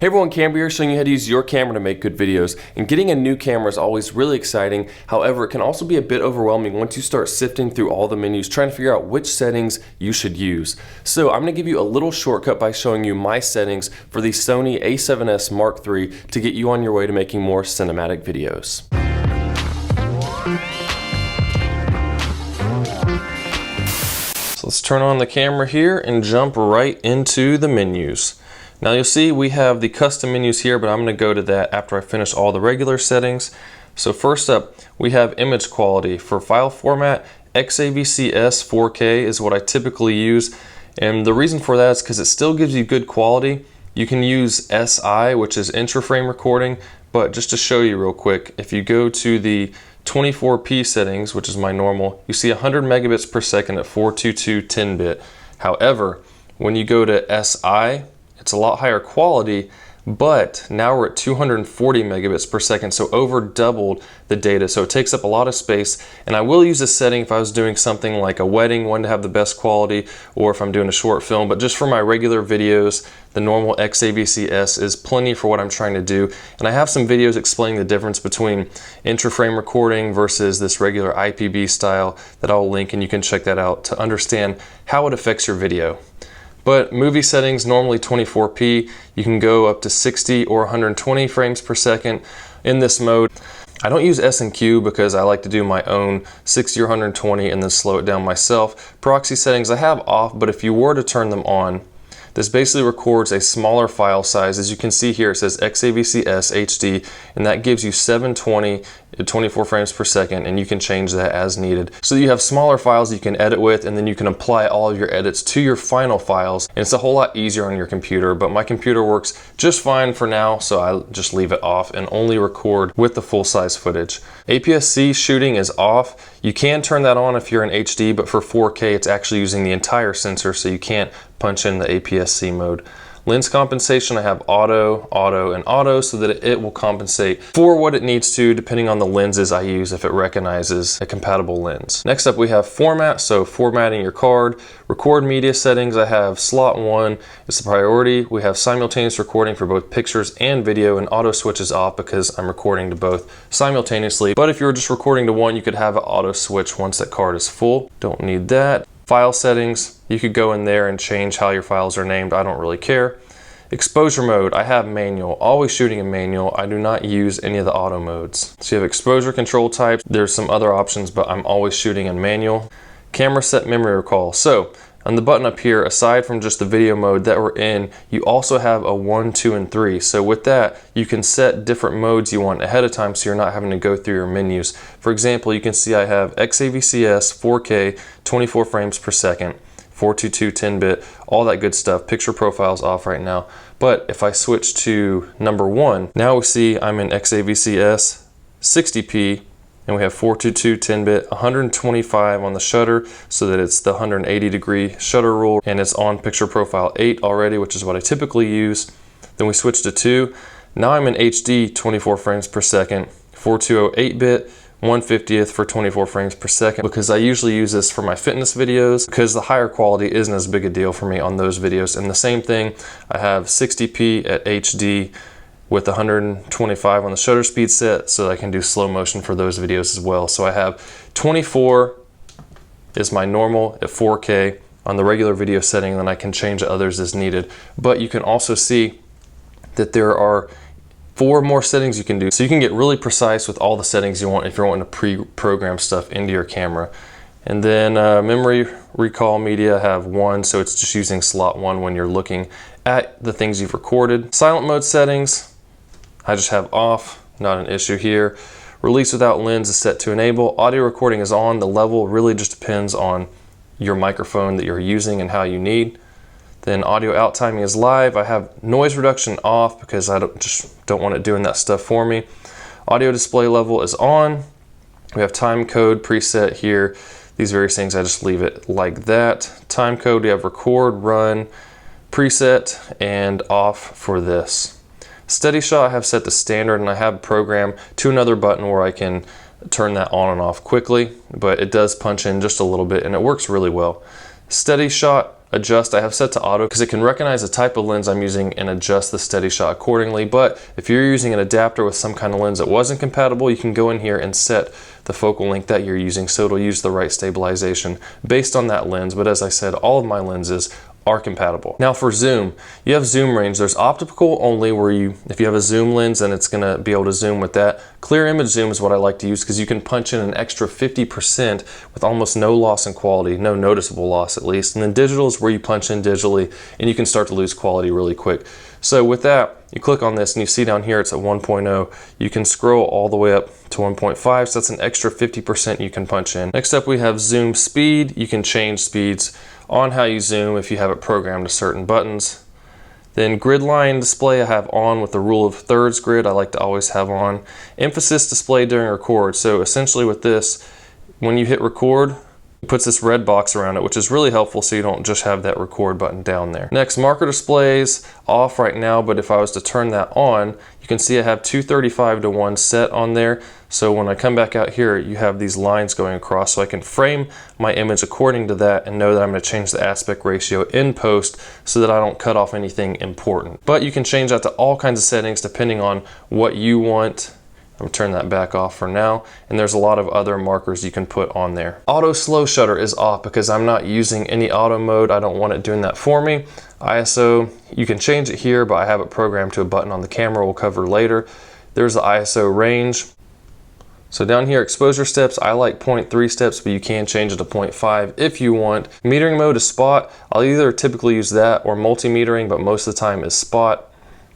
Hey everyone, Camber here, showing you how to use your camera to make good videos. And getting a new camera is always really exciting. However, it can also be a bit overwhelming once you start sifting through all the menus, trying to figure out which settings you should use. So I'm going to give you a little shortcut by showing you my settings for the Sony a7S Mark III to get you on your way to making more cinematic videos. So let's turn on the camera here and jump right into the menus. Now you'll see we have the custom menus here, but I'm going to go to that after I finish all the regular settings. So first up, we have image quality. For file format, XAVC-S 4K is what I typically use. And the reason for that is because it still gives you good quality. You can use SI, which is intra-frame recording, but just to show you real quick, if you go to the 24p settings, which is my normal, you see 100 megabits per second at 422 10-bit. However, when you go to SI, it's a lot higher quality, but now we're at 240 megabits per second, so over doubled the data. So it takes up a lot of space, and I will use this setting if I was doing something like a wedding, one to have the best quality, or if I'm doing a short film. But just for my regular videos, the normal XAVC-S is plenty for what I'm trying to do. And I have some videos explaining the difference between intra-frame recording versus this regular IPB style that I'll link, and you can check that out to understand how it affects your video. But movie settings, normally 24p, you can go up to 60 or 120 frames per second in this mode. I don't use S&Q because I like to do my own 60 or 120 and then slow it down myself. Proxy settings I have off, but if you were to turn them on, this basically records a smaller file size. As you can see here, it says XAVC-S HD, and that gives you 720 at 24 frames per second, and you can change that as needed. So you have smaller files you can edit with, and then you can apply all of your edits to your final files, and it's a whole lot easier on your computer. But my computer works just fine for now, so I just leave it off and only record with the full-size footage. APS-C shooting is off. You can turn that on if you're in HD, but for 4K it's actually using the entire sensor, so you can't punch in the APS-C mode. Lens compensation, I have auto, auto, and auto so that it will compensate for what it needs to depending on the lenses I use if it recognizes a compatible lens. Next up we have format, so formatting your card. Record media settings, I have slot 1, it's the priority. We have simultaneous recording for both pictures and video, and auto switch is off because I'm recording to both simultaneously. But if you're just recording to one, you could have an auto switch once that card is full. Don't need that. File settings, you could go in there and change how your files are named. I don't really care. Exposure mode, I have manual, always shooting in manual. I do not use any of the auto modes. So you have exposure control types. There's some other options, but I'm always shooting in manual. Camera set memory recall. So on the button up here, aside from just the video mode that we're in, you also have a 1, 2, and 3. So with that, you can set different modes you want ahead of time so you're not having to go through your menus. For example, you can see I have XAVC-S 4K 24 frames per second, 422 10-bit, all that good stuff. Picture profile's off right now. But if I switch to number 1, now we see I'm in XAVC-S 60p, and we have 422 10-bit, 125 on the shutter so that it's the 180-degree shutter rule, and it's on picture profile 8 already, which is what I typically use. Then we switch to 2. Now I'm in HD 24 frames per second, 420 8-bit, 1/50th for 24 frames per second, because I usually use this for my fitness videos because the higher quality isn't as big a deal for me on those videos. And the same thing, I have 60p at HD with 125 on the shutter speed set so that I can do slow motion for those videos as well. So I have 24 is my normal at 4K on the regular video setting, and then I can change others as needed. But you can also see that there are 4 more settings you can do. So you can get really precise with all the settings you want if you're wanting to pre-program stuff into your camera. And then memory recall media, I have 1, so it's just using slot 1 when you're looking at the things you've recorded. Silent mode settings, I just have off, not an issue here. Release without lens is set to enable. Audio recording is on. The level really just depends on your microphone that you're using and how you need. Then audio out timing is live. I have noise reduction off because I just don't want it doing that stuff for me. Audio display level is on. We have time code preset here. These various things, I just leave it like that. Time code, we have record, run, preset, and off for this. Steady shot I have set to standard, and I have program to another button where I can turn that on and off quickly, but it does punch in just a little bit and it works really well. Steady shot adjust, I have set to auto because it can recognize the type of lens I'm using and adjust the steady shot accordingly. But if you're using an adapter with some kind of lens that wasn't compatible, you can go in here and set the focal length that you're using so it'll use the right stabilization based on that lens. But as I said, all of my lenses are compatible. Now for zoom, you have zoom range. There's optical only, where if you have a zoom lens, then it's gonna be able to zoom with that. Clear image zoom is what I like to use because you can punch in an extra 50% with almost no loss in quality, no noticeable loss at least. And then digital is where you punch in digitally and you can start to lose quality really quick. So with that, you click on this and you see down here it's at 1.0. You can scroll all the way up to 1.5, so that's an extra 50% you can punch in. Next up we have zoom speed. You can change speeds on how you zoom if you have it programmed to certain buttons. Then grid line display I have on with the rule of thirds grid. I like to always have on. Emphasis display during record. So essentially with this, when you hit record, it puts this red box around it, which is really helpful so you don't just have that record button down there. Next, marker displays off right now, but if I was to turn that on, you can see I have 235:1 set on there. So when I come back out here, you have these lines going across, so I can frame my image according to that and know that I'm going to change the aspect ratio in post so that I don't cut off anything important. But you can change that to all kinds of settings depending on what you want. I'm gonna turn that back off for now, and there's a lot of other markers you can put on there. Auto slow shutter is off because I'm not using any auto mode. I don't want it doing that for me. ISO, you can change it here, but I have it programmed to a button on the camera we'll cover later. There's the ISO range. So down here, exposure steps, I like 0.3 steps, but you can change it to 0.5 if you want. Metering mode is spot. I'll either typically use that or multi-metering, but most of the time is spot.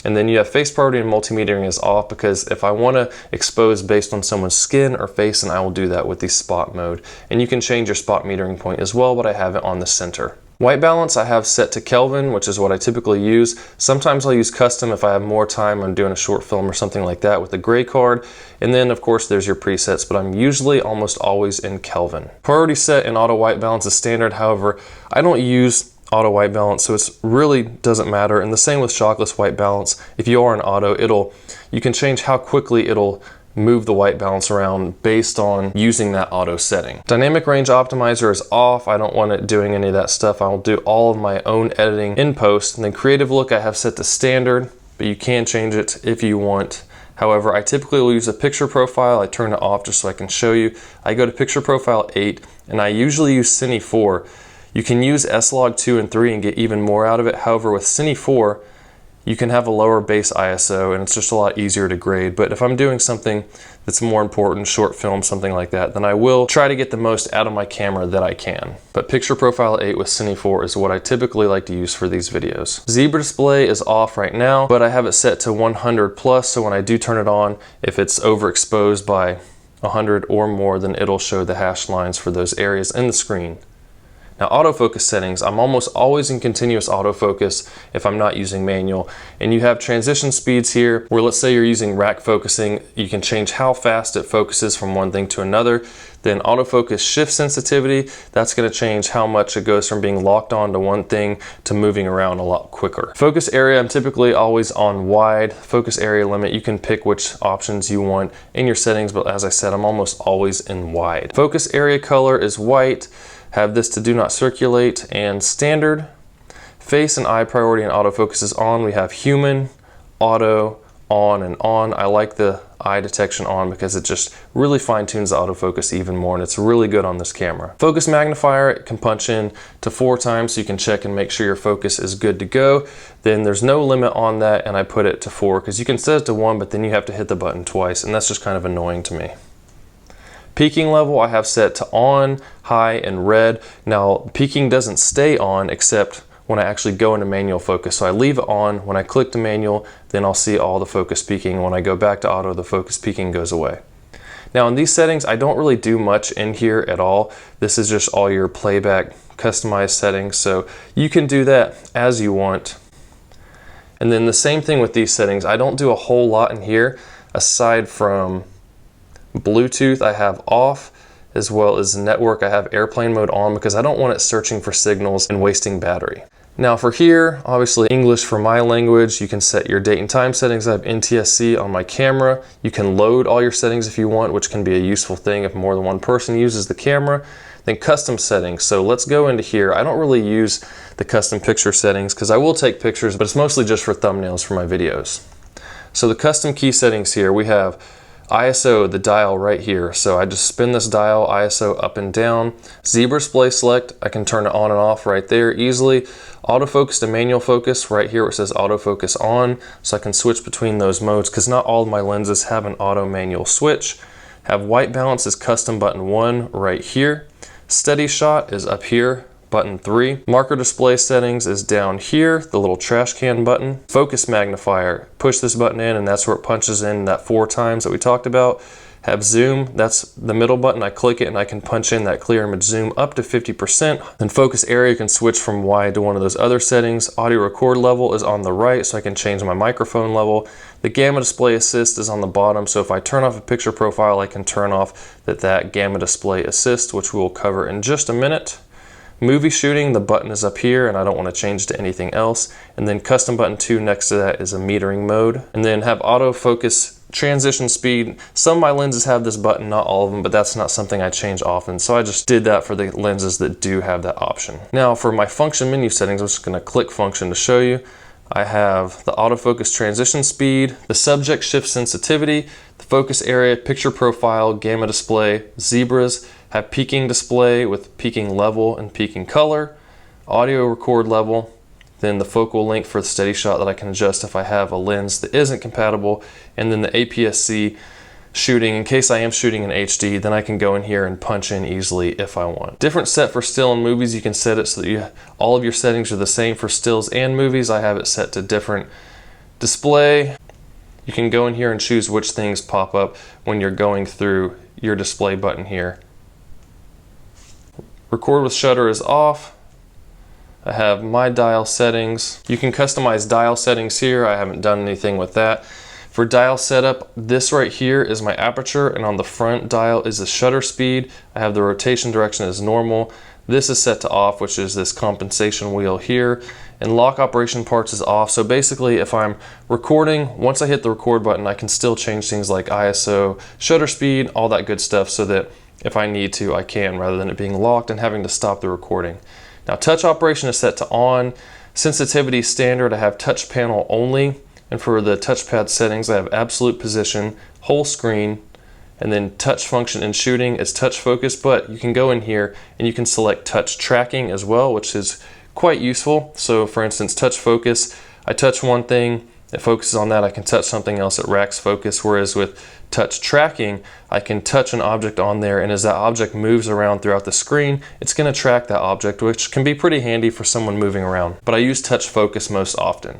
And then you have face priority and multi-metering is off because if I want to expose based on someone's skin or face, then I will do that with the spot mode. And you can change your spot metering point as well, but I have it on the center. White balance I have set to Kelvin, which is what I typically use. Sometimes I'll use custom if I have more time. I'm doing a short film or something like that with the gray card. And then of course there's your presets, but I'm usually almost always in Kelvin. Priority set and auto white balance is standard. However, I don't use auto white balance, so it really doesn't matter. And the same with shockless white balance. If you are in auto, you can change how quickly it'll move the white balance around based on using that auto setting. Dynamic range optimizer is off. I don't want it doing any of that stuff. I'll do all of my own editing in post. And then creative look I have set to standard, but you can change it if you want. However, I typically will use a picture profile. I turn it off just so I can show you. I go to picture profile 8 and I usually use Cine 4. You can use S-Log 2 and 3 and get even more out of it. However, with Cine 4, you can have a lower base ISO and it's just a lot easier to grade. But if I'm doing something that's more important, short film, something like that, then I will try to get the most out of my camera that I can. But picture profile 8 with Cine 4 is what I typically like to use for these videos. Zebra display is off right now, but I have it set to 100 plus, so when I do turn it on, if it's overexposed by 100 or more, then it'll show the hash lines for those areas in the screen. Now autofocus settings, I'm almost always in continuous autofocus if I'm not using manual. And you have transition speeds here where, let's say you're using rack focusing, you can change how fast it focuses from one thing to another. Then autofocus shift sensitivity, that's going to change how much it goes from being locked on to one thing to moving around a lot quicker. Focus area, I'm typically always on wide. Focus area limit, you can pick which options you want in your settings, but as I said, I'm almost always in wide. Focus area color is white. Have this to do not circulate and standard. Face and eye priority and autofocus is on. We have human, auto, on, and on. I like the eye detection on because it just really fine tunes the autofocus even more, and it's really good on this camera. Focus magnifier, it can punch in to 4 times so you can check and make sure your focus is good to go. Then there's no limit on that, and I put it to 4 because you can set it to 1, but then you have to hit the button twice, and that's just kind of annoying to me. Peaking level I have set to on, high, and red. Now peaking doesn't stay on except when I actually go into manual focus. So I leave it on. When I click to manual, then I'll see all the focus peaking. When I go back to auto, the focus peaking goes away. Now in these settings, I don't really do much in here at all. This is just all your playback customized settings. So you can do that as you want. And then the same thing with these settings. I don't do a whole lot in here aside from Bluetooth I have off, as well as network I have airplane mode on because I don't want it searching for signals and wasting battery. Now for here, obviously English for my language, you can set your date and time settings. I have NTSC on my camera. You can load all your settings if you want, which can be a useful thing if more than one person uses the camera. Then custom settings. So let's go into here. I don't really use the custom picture settings, because I will take pictures, but it's mostly just for thumbnails for my videos. So the custom key settings here, we have ISO, the dial right here. So I just spin this dial, ISO up and down. Zebra display select, I can turn it on and off right there easily. Autofocus to manual focus, right here where it says autofocus on. So I can switch between those modes because not all of my lenses have an auto manual switch. Have white balance is custom button 1 right here. Steady shot is up here, button 3. Marker display settings is down here, the little trash can button. Focus magnifier, push this button in and that's where it punches in that 4 times that we talked about. Have zoom, that's the middle button. I click it and I can punch in that clear image zoom up to 50%. Then focus area, you can switch from wide to one of those other settings. Audio record level is on the right, so I can change my microphone level. The gamma display assist is on the bottom, so if I turn off a picture profile, I can turn off that gamma display assist, which we'll cover in just a minute. Movie shooting, the button is up here and I don't want to change to anything else. And then custom button 2 next to that is a metering mode. And then have autofocus transition speed. Some of my lenses have this button, not all of them, but that's not something I change often. So I just did that for the lenses that do have that option. Now for my function menu settings, I'm just going to click function to show you. I have the autofocus transition speed, the subject shift sensitivity, the focus area, picture profile, gamma display, zebras, have peaking display with peaking level and peaking color, audio record level, then the focal length for the steady shot that I can adjust if I have a lens that isn't compatible, and then the APS-C shooting, in case I am shooting in HD, then I can go in here and punch in easily if I want. Different set for still and movies, you can set it so that all of your settings are the same for stills and movies. I have it set to different. Display, you can go in here and choose which things pop up when you're going through your display button here. Record with shutter is off. I have my dial settings. You can customize dial settings here. I haven't done anything with that. For dial setup, this right here is my aperture, and on the front dial is the shutter speed. I have the rotation direction as normal. This is set to off, which is this compensation wheel here. And lock operation parts is off. So basically, if I'm recording, once I hit the record button, I can still change things like ISO, shutter speed, all that good stuff, so that if I need to, I can, rather than it being locked and having to stop the recording. Now, touch operation is set to on. Sensitivity standard, I have touch panel only. And for the touchpad settings, I have absolute position, whole screen, and then touch function in shooting is touch focus, but you can go in here and you can select touch tracking as well, which is quite useful. So for instance, touch focus, I touch one thing, it focuses on that, I can touch something else, it racks focus, whereas with touch tracking, I can touch an object on there, and as that object moves around throughout the screen, it's going to track that object, which can be pretty handy for someone moving around. But I use touch focus most often.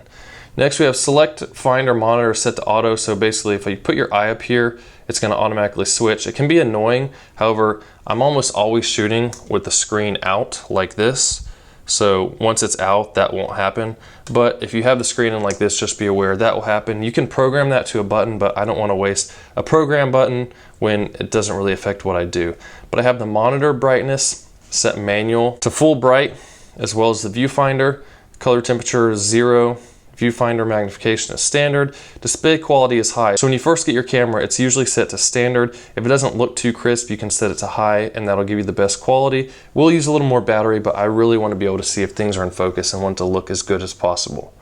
Next we have select finder monitor set to auto, so basically if you put your eye up here, it's going to automatically switch. It can be annoying, however, I'm almost always shooting with the screen out like this. So once it's out, that won't happen. But if you have the screen in like this, just be aware that will happen. You can program that to a button, but I don't want to waste a program button when it doesn't really affect what I do. But I have the monitor brightness set manual to full bright, as well as the viewfinder. Color temperature is 0. Viewfinder magnification is standard. Display quality is high. So when you first get your camera, it's usually set to standard. If it doesn't look too crisp, you can set it to high, and that'll give you the best quality. We'll use a little more battery, but I really want to be able to see if things are in focus and want to look as good as possible.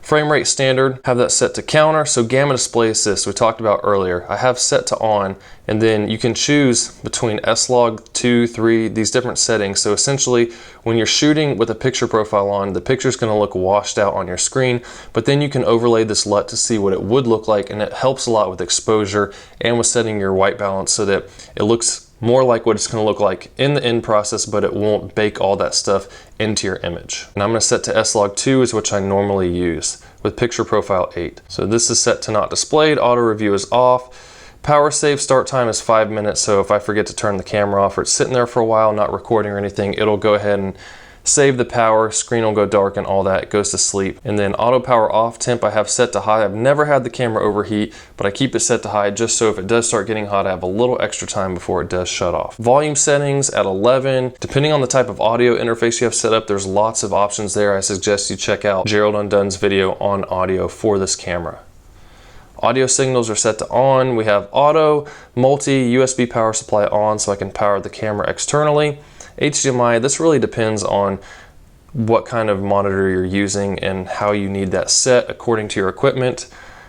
Frame rate standard, have that set to counter. So gamma display assist, we talked about earlier, I have set to on, and then you can choose between S-Log 2, 3, these different settings. So essentially, when you're shooting with a picture profile on, the picture's gonna look washed out on your screen, but then you can overlay this LUT to see what it would look like, and it helps a lot with exposure and with setting your white balance so that it looks more like what it's going to look like in the end process, but it won't bake all that stuff into your image. And I'm going to set to S-Log 2, is which I normally use with picture profile 8. So this is set to not displayed, auto review is off. Power save start time is 5 minutes, so if I forget to turn the camera off or it's sitting there for a while, not recording or anything, it'll go ahead and save the power, screen will go dark and all that, it goes to sleep. And then auto power off temp I have set to high. I've never had the camera overheat, but I keep it set to high just so if it does start getting hot, I have a little extra time before it does shut off. Volume settings at 11. Depending on the type of audio interface you have set up, there's lots of options there. I suggest you check out Gerald Undone's video on audio for this camera. Audio signals are set to on. We have auto, multi, USB power supply on so I can power the camera externally. HDMI, this really depends on what kind of monitor you're using and how you need that set according to your equipment.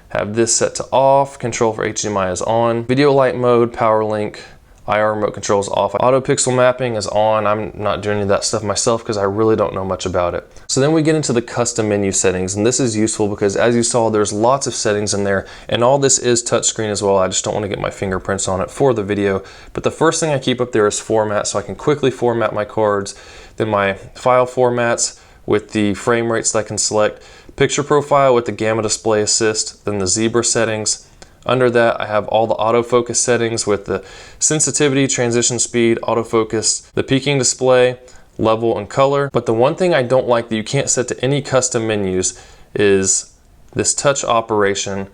Have this set to off, control for HDMI is on, video light mode, power link, IR remote control is off. Auto pixel mapping is on. I'm not doing any of that stuff myself because I really don't know much about it. So then we get into the custom menu settings, and this is useful because as you saw, there's lots of settings in there, and all this is touchscreen as well. I just don't want to get my fingerprints on it for the video. But the first thing I keep up there is format, so I can quickly format my cards. Then my file formats with the frame rates that I can select. Picture profile with the gamma display assist, then the zebra settings. Under that, I have all the autofocus settings with the sensitivity, transition speed, autofocus, the peaking display, level, and color. But the one thing I don't like that you can't set to any custom menus is this touch operation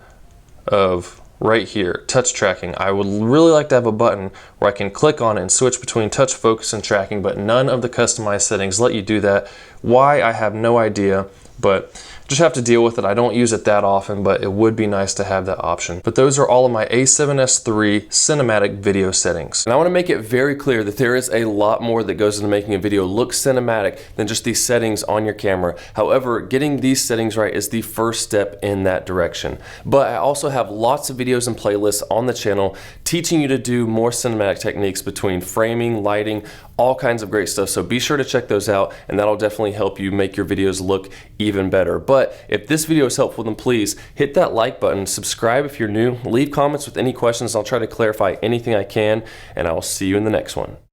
of right here, touch tracking. I would really like to have a button where I can click on it and switch between touch focus and tracking, but none of the customized settings let you do that. Why, I have no idea, but just have to deal with it. I don't use it that often, but it would be nice to have that option. But those are all of my A7S III cinematic video settings. And I want to make it very clear that there is a lot more that goes into making a video look cinematic than just these settings on your camera. However, getting these settings right is the first step in that direction. But I also have lots of videos and playlists on the channel teaching you to do more cinematic techniques between framing, lighting, all kinds of great stuff. So be sure to check those out, and that'll definitely help you make your videos look even better. But if this video is helpful, then please hit that like button, subscribe if you're new, leave comments with any questions. I'll try to clarify anything I can, and I'll see you in the next one.